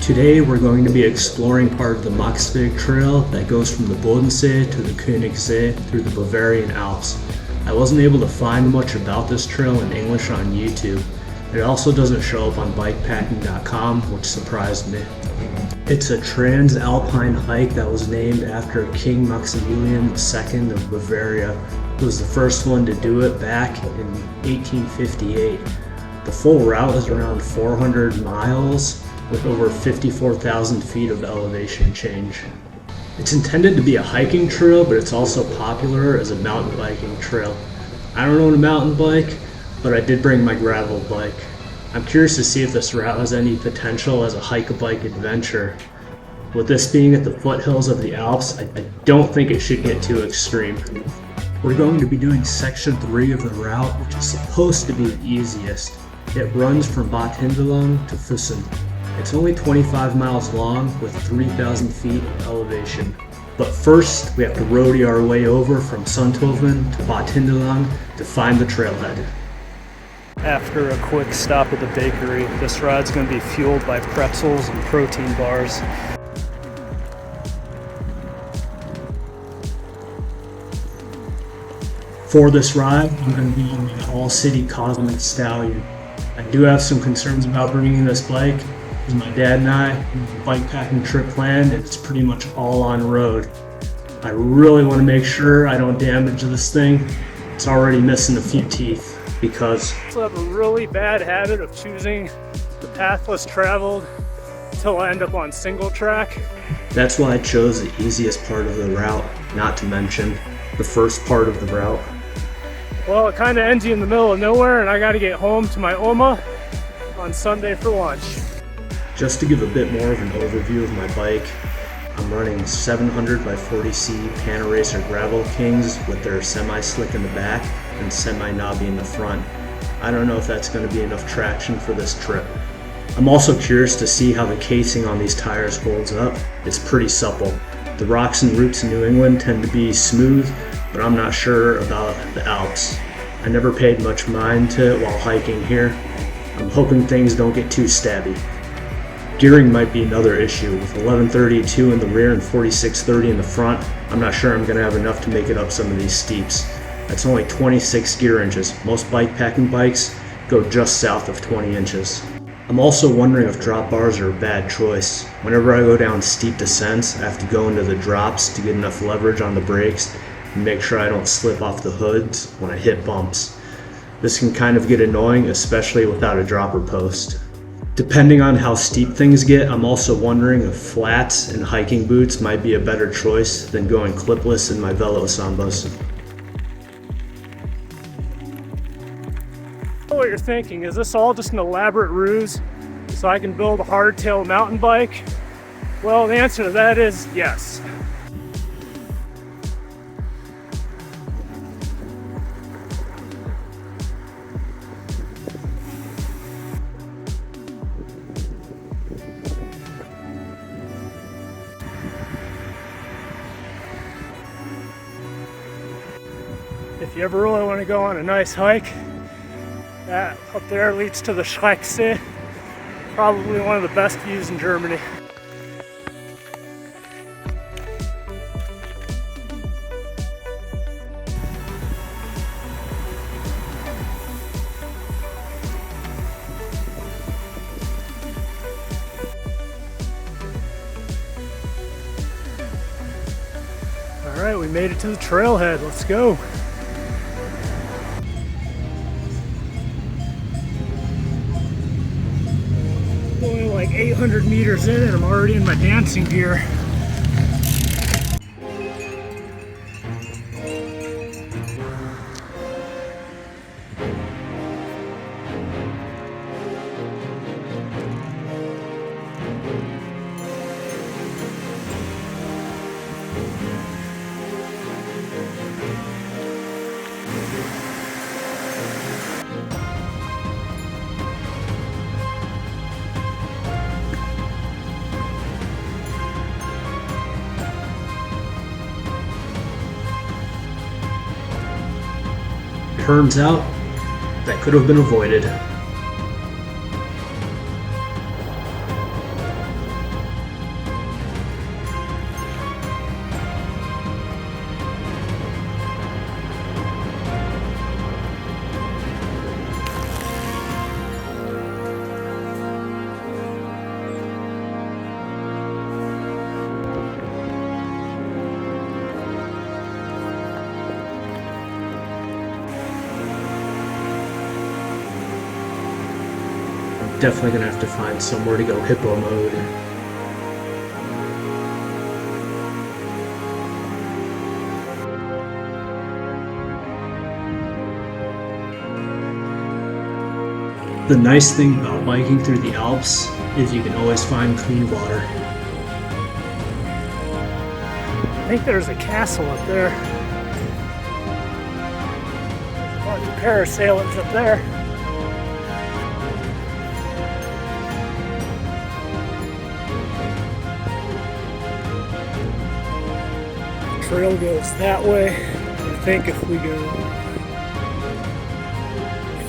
Today we're going to be exploring part of the Weg Trail that goes from the Bodensee to the Königssee through the Bavarian Alps. I wasn't able to find much about this trail in English on YouTube. It also doesn't show up on bikepacking.com, which surprised me. It's a trans-alpine hike that was named after King Maximilian II of Bavaria, who was the first one to do it back in 1858. The full route is around 400 miles with over 54,000 feet of elevation change. It's intended to be a hiking trail, but it's also popular as a mountain biking trail. I don't own a mountain bike, but I did bring my gravel bike. I'm curious to see if this route has any potential as a hike-a-bike adventure. With this being at the foothills of the Alps, I don't think it should get too extreme. We're going to be doing section 3 of the route, which is supposed to be the easiest. It runs from Bad Hindelang to Füssen. It's only 25 miles long with 3,000 feet of elevation. But first, we have to roadie our way over from Sonthofen to Bad Hindelang to find the trailhead. After a quick stop at the bakery, this ride's going to be fueled by pretzels and protein bars. For this ride, I'm going to be on the all-city Cosmic Stallion. I do have some concerns about bringing this bike. My dad and I have a bike packing trip planned, and it's pretty much all on road. I really want to make sure I don't damage this thing. It's already missing a few teeth because I also have a really bad habit of choosing the path less traveled until I end up on single track. That's why I chose the easiest part of the route, not to mention the first part of the route. Well, it kind of ends you in the middle of nowhere, and I got to get home to my Oma on Sunday for lunch. Just to give a bit more of an overview of my bike, I'm running 700 by 40C Panaracer Gravel Kings with their semi-slick in the back and semi-knobby in the front. I don't know if that's going to be enough traction for this trip. I'm also curious to see how the casing on these tires holds up. It's pretty supple. The rocks and roots in New England tend to be smooth, but I'm not sure about the Alps. I never paid much mind to it while hiking here. I'm hoping things don't get too stabby. Gearing might be another issue. With 1132 in the rear and 4630 in the front, I'm not sure I'm going to have enough to make it up some of these steeps. That's only 26 gear inches. Most bike packing bikes go just south of 20 inches. I'm also wondering if drop bars are a bad choice. Whenever I go down steep descents, I have to go into the drops to get enough leverage on the brakes and make sure I don't slip off the hoods when I hit bumps. This can kind of get annoying, especially without a dropper post. Depending on how steep things get, I'm also wondering if flats and hiking boots might be a better choice than going clipless in my Velo Sambas. What you're thinking, is this all just an elaborate ruse so I can build a hardtail mountain bike? Well, the answer to that is yes. If you ever really want to go on a nice hike, that up there leads to the Schrecksee, probably one of the best views in Germany. All right, we made it to the trailhead. Let's go. Only like 800 meters in and I'm already in my dancing gear. Turns out, that could have been avoided. Definitely gonna have to find somewhere to go hippo mode. The nice thing about biking through the Alps is you can always find clean water. I think there's a castle up there. There's a bunch of parasailers up there. The trail goes that way. I think if we go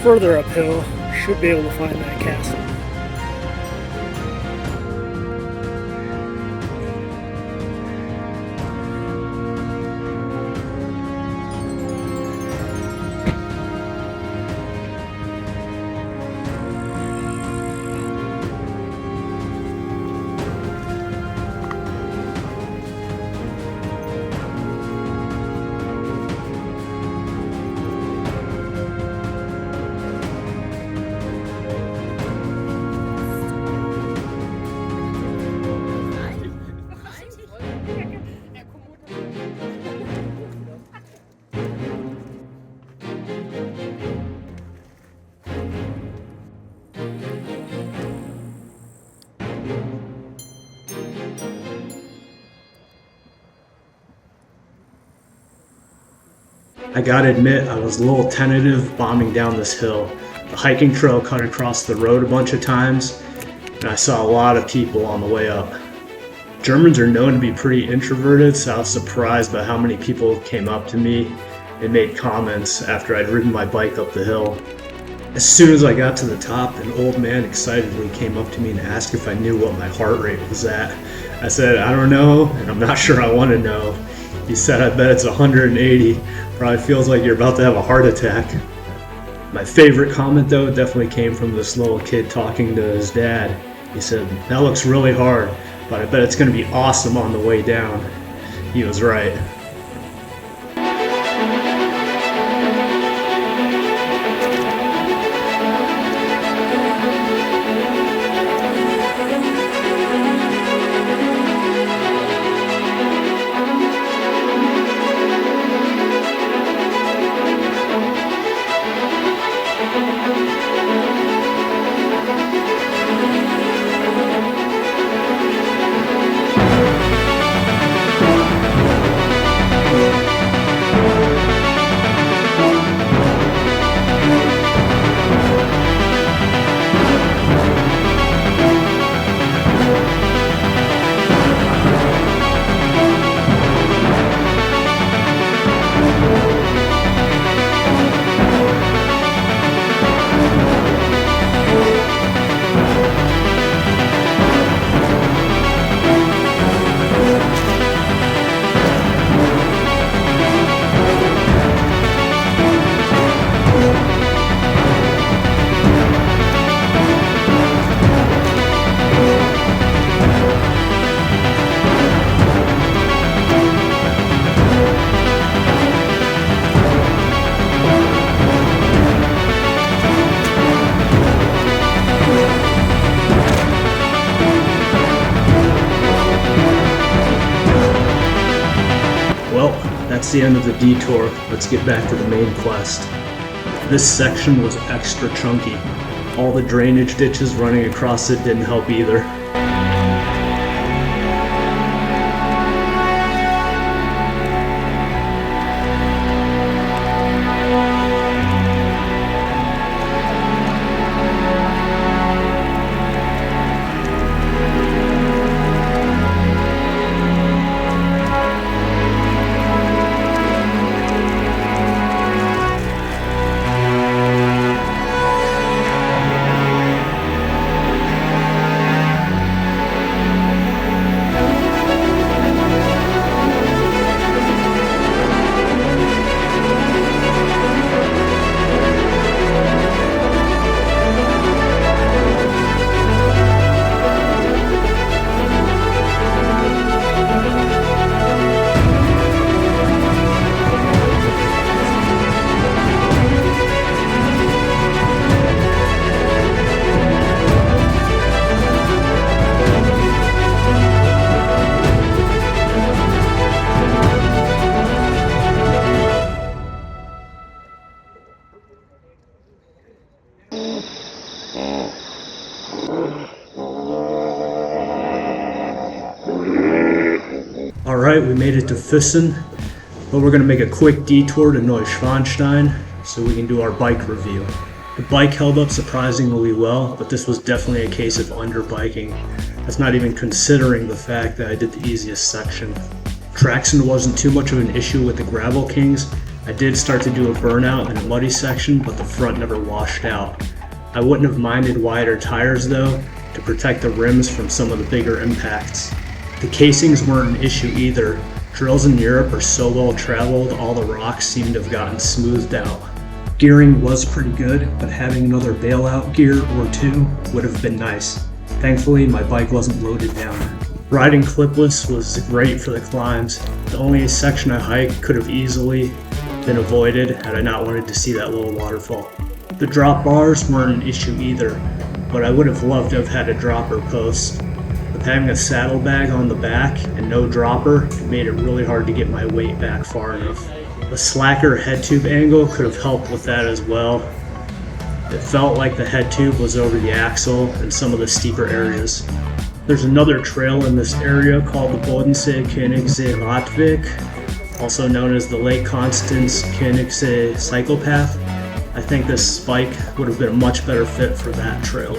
further uphill, we should be able to find that castle. I gotta admit, I was a little tentative bombing down this hill. The hiking trail cut across the road a bunch of times, and I saw a lot of people on the way up. Germans are known to be pretty introverted, so I was surprised by how many people came up to me and made comments after I'd ridden my bike up the hill. As soon as I got to the top, an old man excitedly came up to me and asked if I knew what my heart rate was at. I said, I don't know, and I'm not sure I want to know. He said, I bet it's 180. Probably feels like you're about to have a heart attack. My favorite comment though definitely came from this little kid talking to his dad. He said, that looks really hard, but I bet it's going to be awesome on the way down. He was right. Well, that's the end of the detour. Let's get back to the main quest. This section was extra chunky. All the drainage ditches running across it didn't help either. Alright, we made it to Füssen, but we're going to make a quick detour to Neuschwanstein so we can do our bike review. The bike held up surprisingly well, but this was definitely a case of underbiking. That's not even considering the fact that I did the easiest section. Traction wasn't too much of an issue with the Gravel Kings. I did start to do a burnout in a muddy section, but the front never washed out. I wouldn't have minded wider tires though, to protect the rims from some of the bigger impacts. The casings weren't an issue either. Trails in Europe are so well traveled, all the rocks seem to have gotten smoothed out. Gearing was pretty good, but having another bailout gear or two would have been nice. Thankfully, my bike wasn't loaded down. Riding clipless was great for the climbs. The only section I hiked could have easily been avoided had I not wanted to see that little waterfall. The drop bars weren't an issue either, but I would have loved to have had a dropper post. With having a saddlebag on the back and no dropper, it made it really hard to get my weight back far enough. A slacker head tube angle could have helped with that as well. It felt like the head tube was over the axle in some of the steeper areas. There's another trail in this area called the Bodensee Königssee Radweg, also known as the Lake Constance Königssee Cycle Path. I think this bike would have been a much better fit for that trail.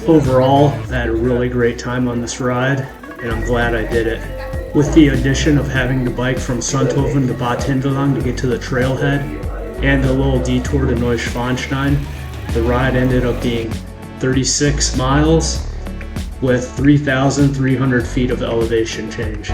Overall, I had a really great time on this ride, and I'm glad I did it. With the addition of having the bike from Sonthofen to Bad Hindelang to get to the trailhead, and the little detour to Neuschwanstein, the ride ended up being 36 miles with 3,300 feet of elevation change.